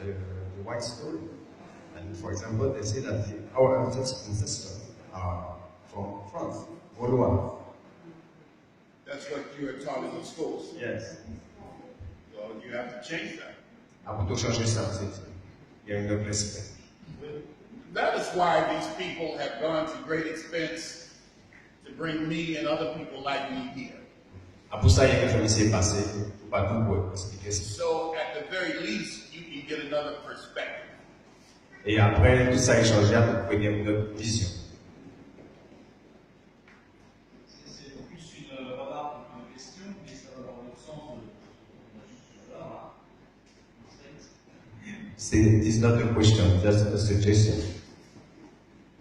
the white story. And for example, they say that our ancestors are from France, Gaulois. That's what you are taught in the schools. Yes. So you have to change that. Changer ça, il y a un autre respect. That is why these people have gone to great expense to bring me and other people like me here. So at the very least, you can get another perspective. Et après, tout ça est changé, vous pouvez avoir une autre vision. C'est plus une remarque qu'une question, mais ça va dans le sens de la It's not a question, just a suggestion.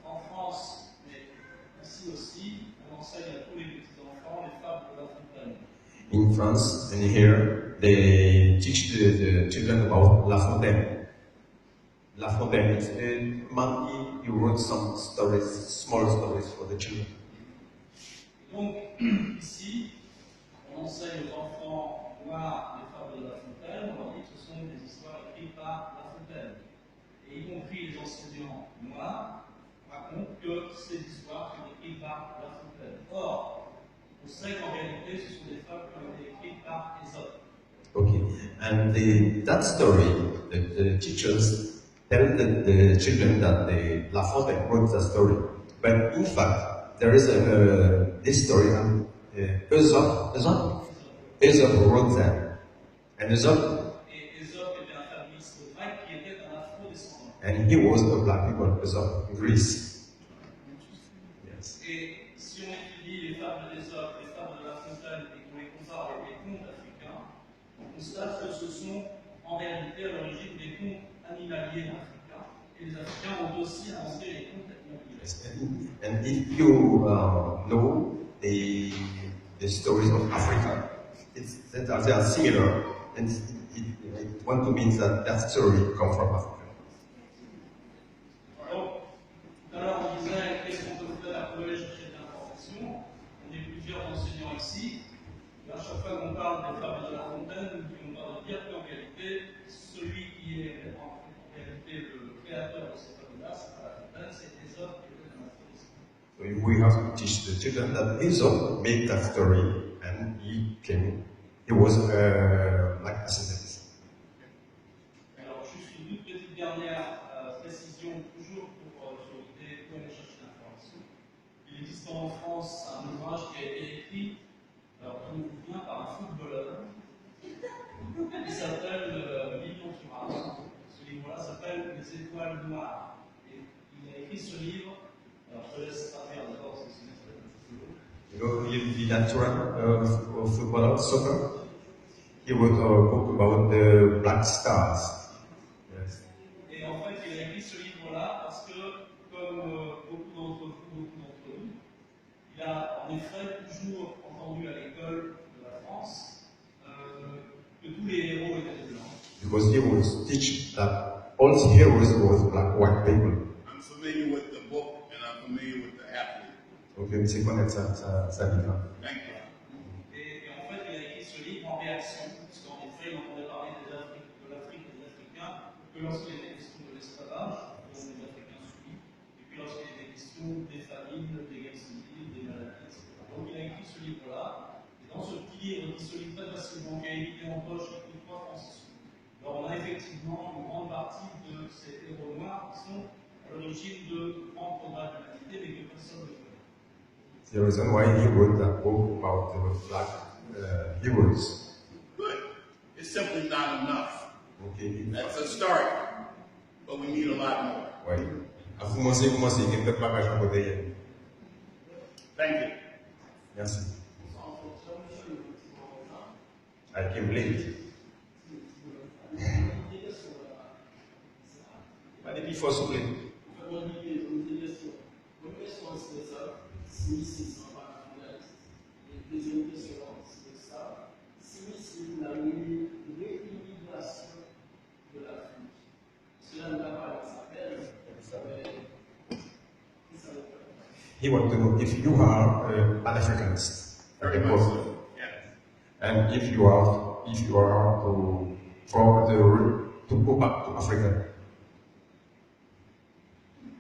En France, mais ici aussi, on enseigne à tous les petits-enfants les fables de La Fontaine. In France and here, they teach the children about La Fontaine. La Fontaine is a monkey. He wrote some stories, small stories for the children. Donc, ici, on enseigne aux enfants noirs les fables de La Fontaine, on leur dit que ce sont des histoires écrites par La Fontaine. Et y compris les enseignants noirs racontent que ces histoires sont écrites par La Fontaine. Or, on sait qu'en réalité, ce sont des fables qui ont été écrites par Ésope. Okay, and that story, the teachers tell the children that La Fontaine wrote the story. But in fact, there is this story, Aesop wrote that. And Aesop, and he was a black people, Aesop, in Greece. Yes. Et si on étudie les fables d'Ésope, les fables de La Fontaine, et qu'on les compare avec les contes africains, on constate que ce sont en réalité à l'origine des contes animaliers africains, et les Africains ont aussi inventé les contes animaliers. Yes. And if you know the stories of Africa, they are similar, and it want to mean that story comes from Africa. Alors, on disait, qu'est-ce qu'on peut faire pour aller chercher de l'information? On est plusieurs enseignants ici. À chaque fois qu'on parle des fables de La Fontaine, nous devons dire qu'en réalité, celui qui est en réalité le créateur de ces fables-là, c'est pas La Fontaine, c'est Ésope qui était un aphrodisme. So we have to teach the children that Aesop made that story, and he was like a synthesis. Alors, juste une toute petite dernière précision, toujours sur l'idée de aller chercher l'information. Il existe en France un ouvrage qui a été écrit, alors qui nous vient par un footballeur, qui s'appelle Million sur Argent. Ce livre-là s'appelle Les Étoiles Noires. Et il a écrit ce livre, alors je te laisse traduire d'abord ce que c'est. You know, the natural footballer, soccer, he wrote a book about the black stars. Yes. Et en fait, il a écrit ce livre-là parce que, comme beaucoup d'entre nous, il a en effet toujours entendu à l'école de la France que tous les héros étaient des blancs. Because he was teach that all the heroes were white people. I'm familiar with the book and I'm familiar with the athlete. Donc, je sais connaître sa vie. Thank you. Et en fait, il a écrit ce livre en réaction, parce qu'en effet, il entendait parler de l'Afrique et des Africains, que lorsqu'il était question de l'esclavage, dont les Africains soumis, et puis lorsqu'il était question des famines, des guerres civiles, des maladies, etc. Donc il a écrit ce livre-là, et dans ce petit livre qui se lit très facilement, qui a édité en poche depuis 3 francs. Alors on a effectivement une grande partie de ces héros noirs qui sont à l'origine de grands progrès de l'humanité, mais que personne ne connaît. The reason why he wrote that book about the black heroes. Good. It's simply not enough. Okay. That's a start, but we need a lot more. Oui. À commencer, il y a peut-être pas à côté. Thank you. Merci. I came late. But if before so late. Deuxième question, c'est ça. Si oui, c'est la réimmigration de l'Afrique. Cela ne va pas s'appelle. He wanted to know if you are an Africanist. Very much so. Yeah. And if you are to to go back to Africa.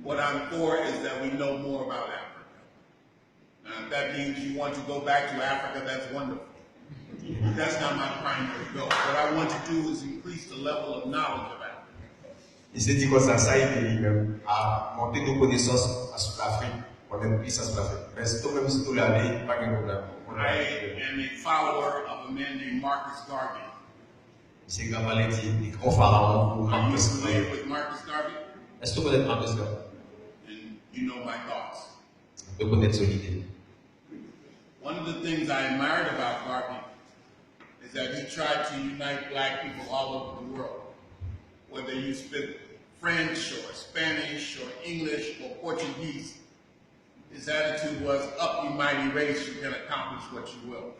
What I'm for is that we know more about Africa. Now, if that means you want to go back to Africa, that's wonderful. That's not my primary goal. What I want to do is increase the level of knowledge of Africa. Il s'est dit que ça aide lui-même à monter nos connaissances sur l'Afrique, pour être plus sur l'Afrique. Mais c'est tout même si tout l'année, pas de problème. I am a follower of a man named Marcus Garvey. C'est Gabalé dit, grand pharaon pour Are you Marcus familiar Garvey. with Marcus Garvey? Est-ce que vous connaissez Marcus Garvey? And you know my thoughts. Vous connaissez son idée. One of the things I admired about Garvey is that he tried to unite black people all over the world. Whether you speak French or Spanish or English or Portuguese, his attitude was, up you mighty race, you can accomplish what you will.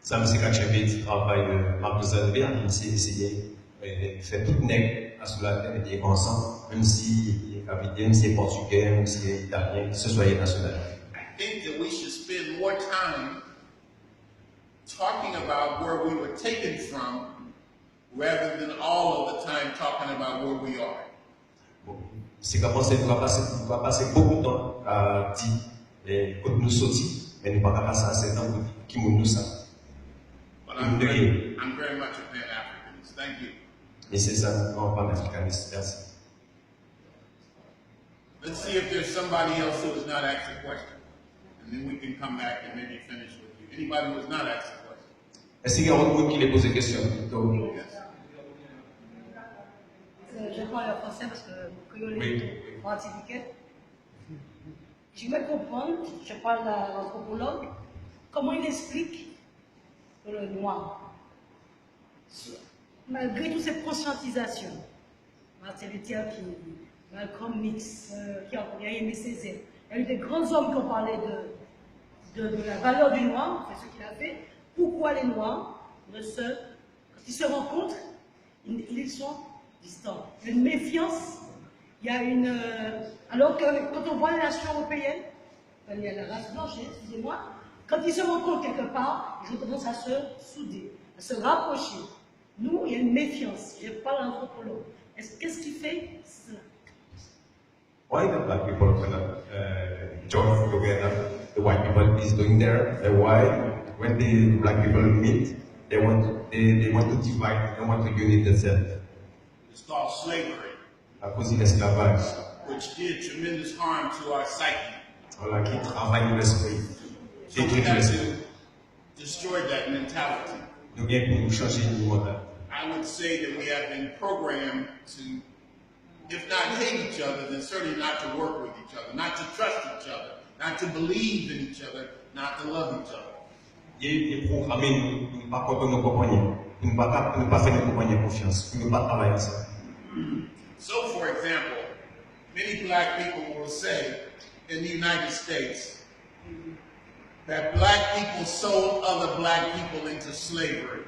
Ça me c'est quand j'ai travail de Marcus Garvey, il s'est essayé de faire tout nègre à sous la terre et dire ensemble, même si il est capitaine, même si il est portugais, même si il est italien, que ce soit national. I think that we should spend more time talking about where we were taken from rather than all of the time talking about where we are. C'est comme ça, on va passer beaucoup de temps à dire quand nous sortir, mais nous ne pouvons pas passer assez de temps pour dire qui nous sommes. But I'm very much a Pan-Africanist. Thank you. Et c'est ça, on parle d'africanisme. Merci. Let's see if there's somebody else who has not asked a question. And then we can come back and maybe finish with you. Anybody who has not asked a question? Est-ce qu'il y a un autre qui les pose des questions? Yes. Je parle en français parce que mon créole Oui. est antiquette. Je vais comprendre, je parle à l'anthropologue, comment il explique que le noir, malgré toutes ces conscientisations, Martin Luther King, Malcolm X, qui a aimé Césaire, il y a eu des grands hommes qui ont parlé de la valeur du noir, c'est ce qu'il a fait. Pourquoi les noirs, quand ils se rencontrent, ils sont distants. Il y a une méfiance, il y a une... alors que quand on voit les nations européennes, il y a la race blanche, excusez-moi, quand ils se rencontrent quelque part, ils ont tendance à se souder, à se rapprocher. Nous, il y a une méfiance. Je parle à l'anthropologue. Qu'est-ce qui fait cela? Why the black people cannot join together? The white people is doing there. Why, when the black people meet, they want to divide, they want to unite themselves. It's called slavery, À cause de l'esclavage, which did tremendous harm to our psyche. voilà, qui travaille l'esprit, So we détruit have l'esprit. to destroy that mentality. Nous devons pour changer le monde. I would say that we have been programmed to, if not hate each other, then certainly not to work with each other, not to trust each other, not to believe in each other, not to love each other. Il est programmé, nous ne pas contre nos compagnons, nous ne pas faire nos compagnons confiance, nous ne pas travailler ensemble. So, for example, many black people will say in the United States that black people sold other black people into slavery.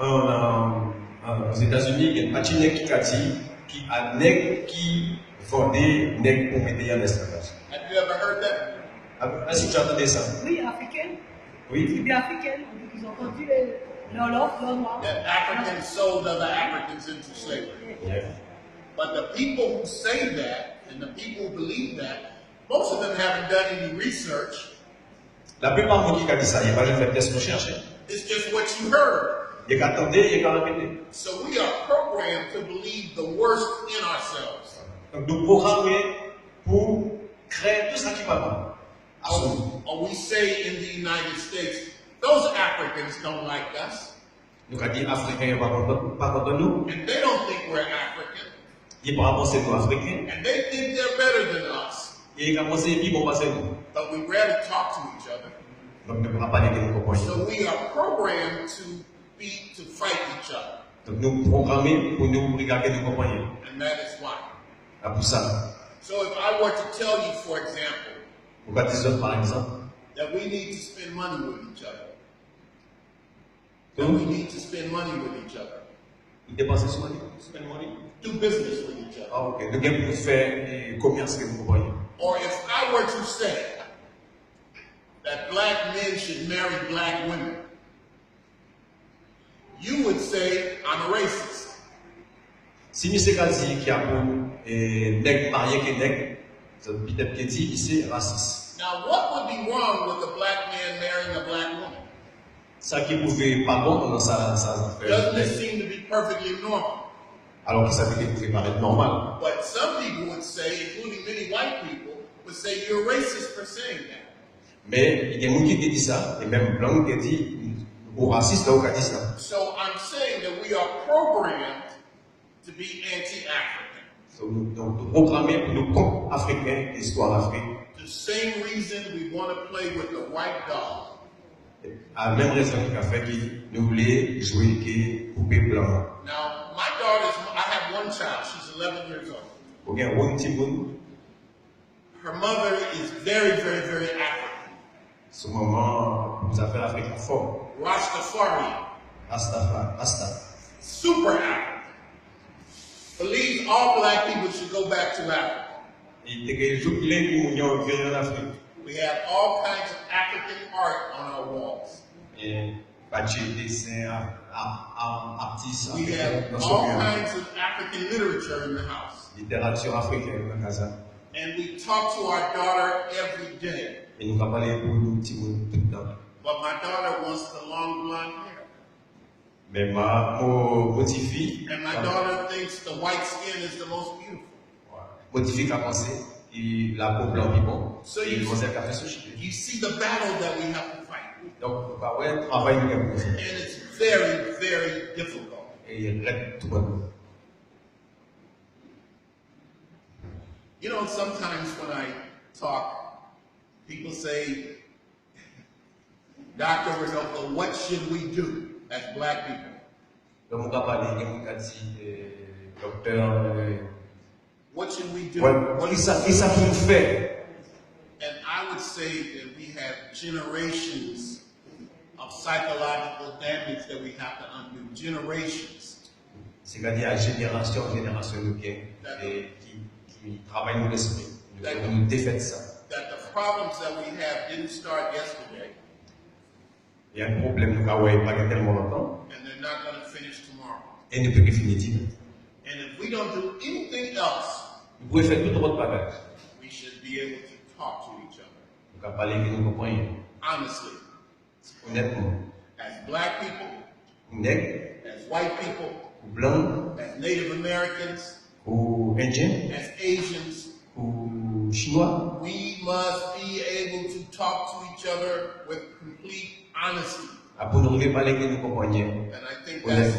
Aux États-Unis, il y a une partie qui a dit qui a nègre qui vendait nègre pour mettre en esclavage. Have you ever heard that? Est-ce que tu as entendu ça? Oui, africaine. Oui. Tribus africaines, ils ont vendu leur noir. That Africans sold other Africans into slavery. Yeah. But the people who say that and the people who believe that, most of them haven't done any research. La plupart des gens qui ont dit ça, ils n'ont pas fait de test recherche. It's just what you heard. Ils ont attendu, ils ont répété. So we are programmed to believe the worst in ourselves. Donc nous programmons pour créer tout ça qui va pas. Or we say in the United States, those Africans don't like us. Nous avons dit Africains, ils ne sont pas contents de nous. And they don't think we're African. Ils ne pensent pas que nous Africains. And they think they're better than us. Ils ont pensé qu'ils vont passer nous. But we rarely talk to each other. Donc nous ne pouvons pas parler de nos compagnons. So we are programmed to fight each other. Donc nous programmons pour nous regarder nos compagnons. And that is why. C'est pour ça. So if I were to tell you, for example, Pour baptiser par exemple. that we need to spend money with each other, that Donc, we need to spend money with each other, ils dépensent sur money, spend money. do business with each other. Ah, ok. Nous devons pour faire commerce avec nos compagnons. Or if I were to say that black men should marry black women, you would say I'm a racist. Si monsieur Kazi qui a pour nègre marié qui est nègre, peut-être qu'il dit c'est raciste. Now, what would be wrong with a black man marrying a black woman? Ça qui pouvait pas bon dans ça Doesn't it seem to be perfectly normal? alors que ça pouvait paraître normal. But some people would say, including many white people, would say you're racist for saying that. Mais il y a des gens qui disent ça, et même blanc qui dit ou raciste ou qui dit ça. So I'm saying that we are programmed to be anti-African. Donc nous programmer pour nous contre africains, l'histoire d'Afrique. The same reason we want to play with the white dog. À la même raison qu'il a fait qu'il nous voulait jouer avec poupée blanc. Now, my daughter's, I have one child, she's 11 years old. Ou bien un petit monde. Her mother is very, very, very African. Ce moment, nous avons fait l'Afrique fort. Rastafarian. Rasta. Super African. Believes all black people should go back to Africa. We have all kinds of African art on our walls. We have all kinds of African literature in the house. And we talk to our daughter every day. But my daughter wants the long blonde hair. And my daughter thinks the white skin is the most beautiful. So you see the battle that we have to fight. And it's very, very difficult. You know, sometimes when I talk, people say, Dr. Runoko, what should we do as black people? What should we do? And I would say that we have generations of psychological damage that we have to undo. Generations. C'est-à-dire génération qui travaille dans l'esprit. Nous défaite ça. That the problems that we have didn't start yesterday. Il y a un problème pas tellement longtemps. And they're not going to finish tomorrow. Et ne peut que finir. And if we don't do anything else, vous pouvez faire tout votre bagage. We should be able to talk to each other. Vous pouvez parler que nous comprenons. Honestly. Honnêtement. As black people. Nègres. As white people. Ou blancs. As Native Americans. Ou Indiens. As Asians. Ou Chinois. We must be able to talk to each other with complete honesty. Pour nous parler que nous comprenions. And I think that's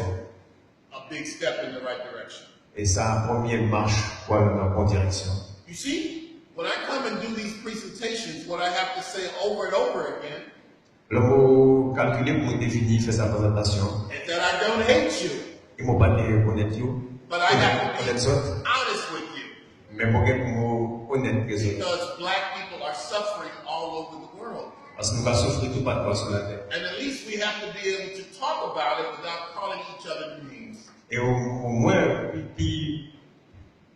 a big step in the right direction. Et ça, première marche pour aller dans la bonne direction. You see, when I come and do these presentations, what I have to say over and over again le mot calculé pour définir faire sa présentation. Is that I don't hate you. Il m'a pas connaître you. But I have to be honest with you. Mais moi pour honnête que because black people are suffering all over the world. Parce que nous va souffrir tout partout sur la terre. And at least we have to be able to talk about it without calling each other names. Et au moins,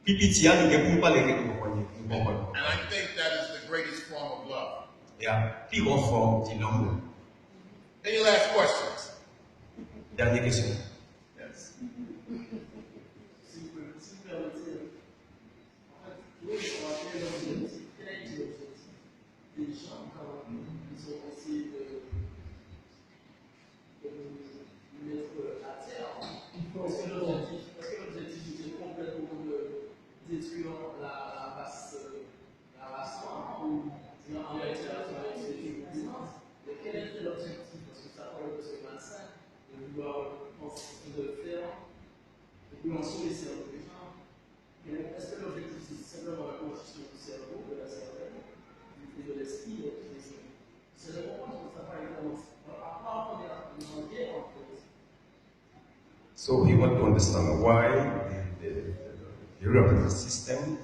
pipitia, nous ne parler que nous comprenons. And I think that is the greatest form of love. Il y a plus grande forme de l'amour. Any last questions? Dernière question. Yes. Si vous permettez, en fait, oui, on va faire l'objectif. Quel est l'objectif des gens quand ils ont essayé de nous mettre à terre? Est-ce que l'objectif était complètement de détruire la race noire ou en réalité la société dominante? Quel était l'objectif? Parce que ça parle de ce malsain, de vouloir de faire, de vouloir soumettre les gens. Est-ce que l'objectif c'est simplement la constitution du cerveau, de la cervelle, et de l'esprit? C'est le moment où ça parle évidemment. À part qu'on est en guerre en fait. So he want to understand why the European system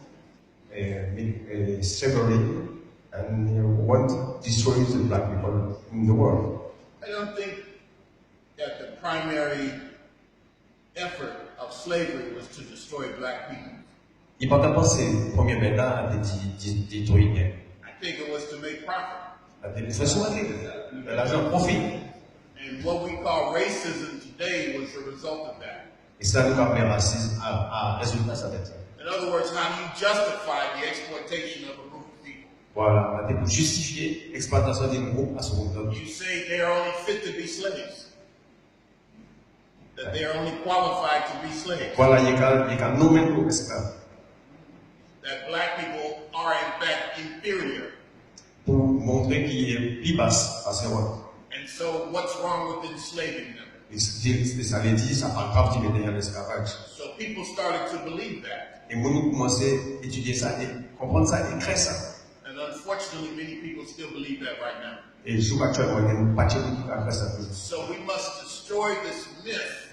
is slavery and want to destroy the black people in the world. I don't think that the primary effort of slavery was to destroy black people. Il pas penser première méthode à détruire. I think it was to make profit. L'argent profit. And what we call racism today was the result of that. Et cela nous permet à résultat ça d'être. In other words, how do you justify the exploitation of a group of people? Voilà, pour justifier l'exploitation d'un groupe à ce groupe-là. You say they are only fit to be slaves. That they are only qualified to be slaves. Voilà, il y a un nombre de esclaves. That black people are in fact inferior. Pour montrer qu'il est plus basse à ce rôle. And so what's wrong with enslaving them? Et ça veut dire, ça pas grave qu'il est derrière l'esclavage. So people started to believe that. Et moi, nous commençons à étudier ça, et comprendre ça, et créer ça. And unfortunately, many people still believe that right now. Et je trouve actuellement, il y a une partie qui a fait ça. So we must destroy this myth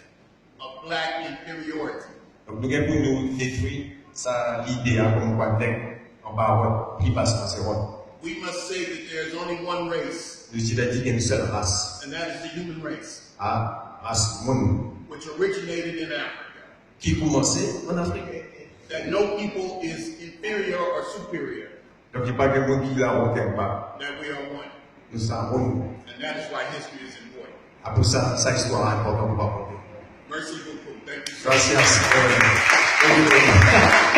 of black inferiority. Donc, nous devons nous détruire ça, l'idée comme quoi on va avoir plus basse dans ces rôles. We must say that there is only one race, Nous disons qu'il y a une seule race, and that is the human race, race monde, which originated in Africa. qui commençait en Afrique. That no people is inferior or superior, Donc, il n'y a pas de monde qui l'a honte pas. that we are one. Nous sommes monde. And that is why history is important. Après ça, sa histoire est importante pour raconter. Merci beaucoup. Thank you so much. Gracias.